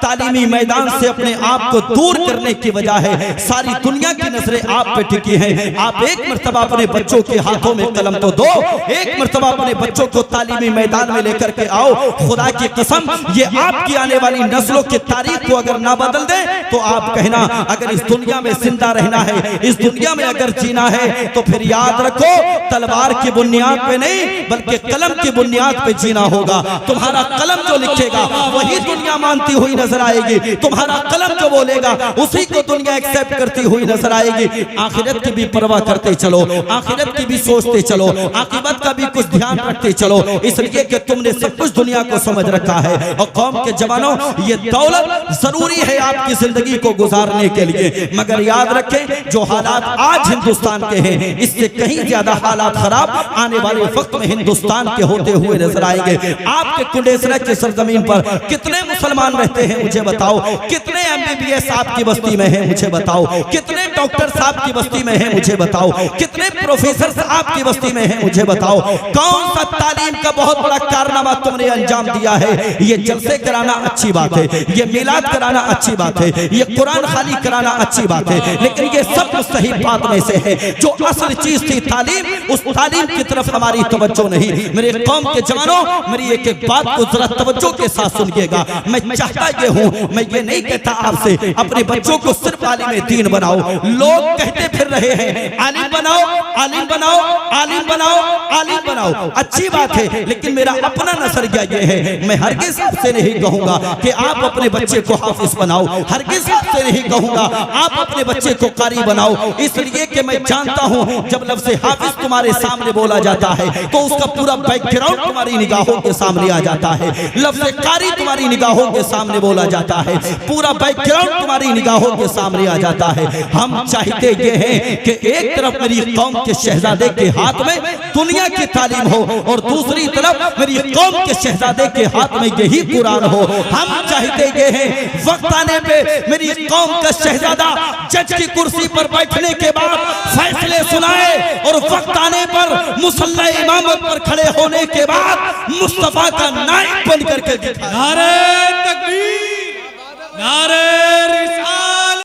तालीमी मैदान से अपने आप को दूर करने की वजह है सारी दुनिया की नजरें आप पे टिकी हैं। आप एक मर्तबा अपने बच्चों के हाथों में कलम तो दो, एक मर्तबा अपने बच्चों को तालीमी मैदान में लेकर के आओ। खुदा की कसम, ये आपकी आने वाली नस्लों की तारीख को अगर ना बदल दे तो आप कहना, अगर इस दुनिया में जिंदा रहना है, इस दुनिया में अगर जीना है, तो फिर याद रखो तलवार की बुनियाद पे नहीं बल्कि कलम की बुनियाद पे जीना होगा। तुम्हारा कलम जो लिखेगा वही दुनिया मानती हुई नजर आएगी, तुम्हारा कलम जो बोलेगा उसी को दुनिया एक्सेप्ट करती हुई नजर आएगी। आखिरत की भी परवाह करते चलो, आखिरत की भी सोचते चलो, आखिरत का भी कुछ ध्यान रखते चलो, इसलिए कि तुमने सब कुछ दुनिया को समझ रखा है। और कौम के जवानों, ये दौलत जरूरी है आपकी जिंदगी को गुजारने के लिए, मगर याद रखें जो हालात आज हिंदुस्तान के हैं इससे कहीं ज्यादा हालात खराब आने वाले वक्त में हिंदुस्तान के होते हुए नजर आएंगे। आपके कुंडेसरा की सरजमीन पर कितने मुसलमान रहते हैं मुझे बताओ, कितने MBBS आपकी बस्ती में हैं मुझे बताओ, कितने डॉक्टर साहब की बस्ती में हैं मुझे बताओ, कितने प्रोफेसर आपकी बस्ती में हैं मुझे बताओ। कौन सा तालीम का बहुत बड़ा कारनामा तुमने अंजाम दिया है? ये जलसे कराना अच्छी बात है, ये मिलाद कराना अच्छी बात है, ये कुरान खाली कराना अच्छी बात है, लेकिन ये सब सही बात में से है। जो असल चीज थी तालीम, उस तालीम की तरफ हमारी तवज्जो नहीं। मेरे कौम के जवानों, मेरी एक एक बात को जरा तवज्जो के साथ सुनिएगा। मैं चाहता ये हूँ, मैं ये नहीं कहता आपसे अपने बच्चों को सिर्फ आलिम दीन बनाओ। लोग कहते फिर रहे हैं आलिम बनाओ, आलिम बनाओ, आलिम बनाओ, आलिम बनाओ, अच्छी बात है, लेकिन मेरा अपना नजरिया ये है, मैं हरगिज़ आपसे नहीं कहूंगा कि आप अपने बच्चे को हाफिज बनाओ, हरगिज़ आपसे नहीं कहूंगा आप अपने बच्चे को कारी बनाओ, इसलिए कि मैं जानता हूं जब लफ्ज़ हाफिज तुम्हारे सामने बोला जाता है तो उसका पूरा बैकग्राउंड तुम्हारी निगाहों के सामने आ जाता है। लफ्ज़ कारी तुम्हारी निगाहों के सामने बोला जाता है, पूरा बैकग्राउंड तुम्हारी निगाहों के सामने आ जाता है। हम चाहते ये हैं कि एक तरफ मेरी कौम के शहजादे के हाथ में दुनिया की तालीम हो और दूसरी तरफ मेरी कौम के शहजादे के हाथ में यही कुरान हो। हम चाहते ये हैं वक्त आने पे मेरी कौम का शहजादा जज की कुर्सी पर बैठने के बाद फैसले सुनाए और वक्त आने पर मुसल्ला इमामत पर खड़े होने के बाद मुस्तफा का नायब बन करके दिखाए। नारे तकबीर, नारे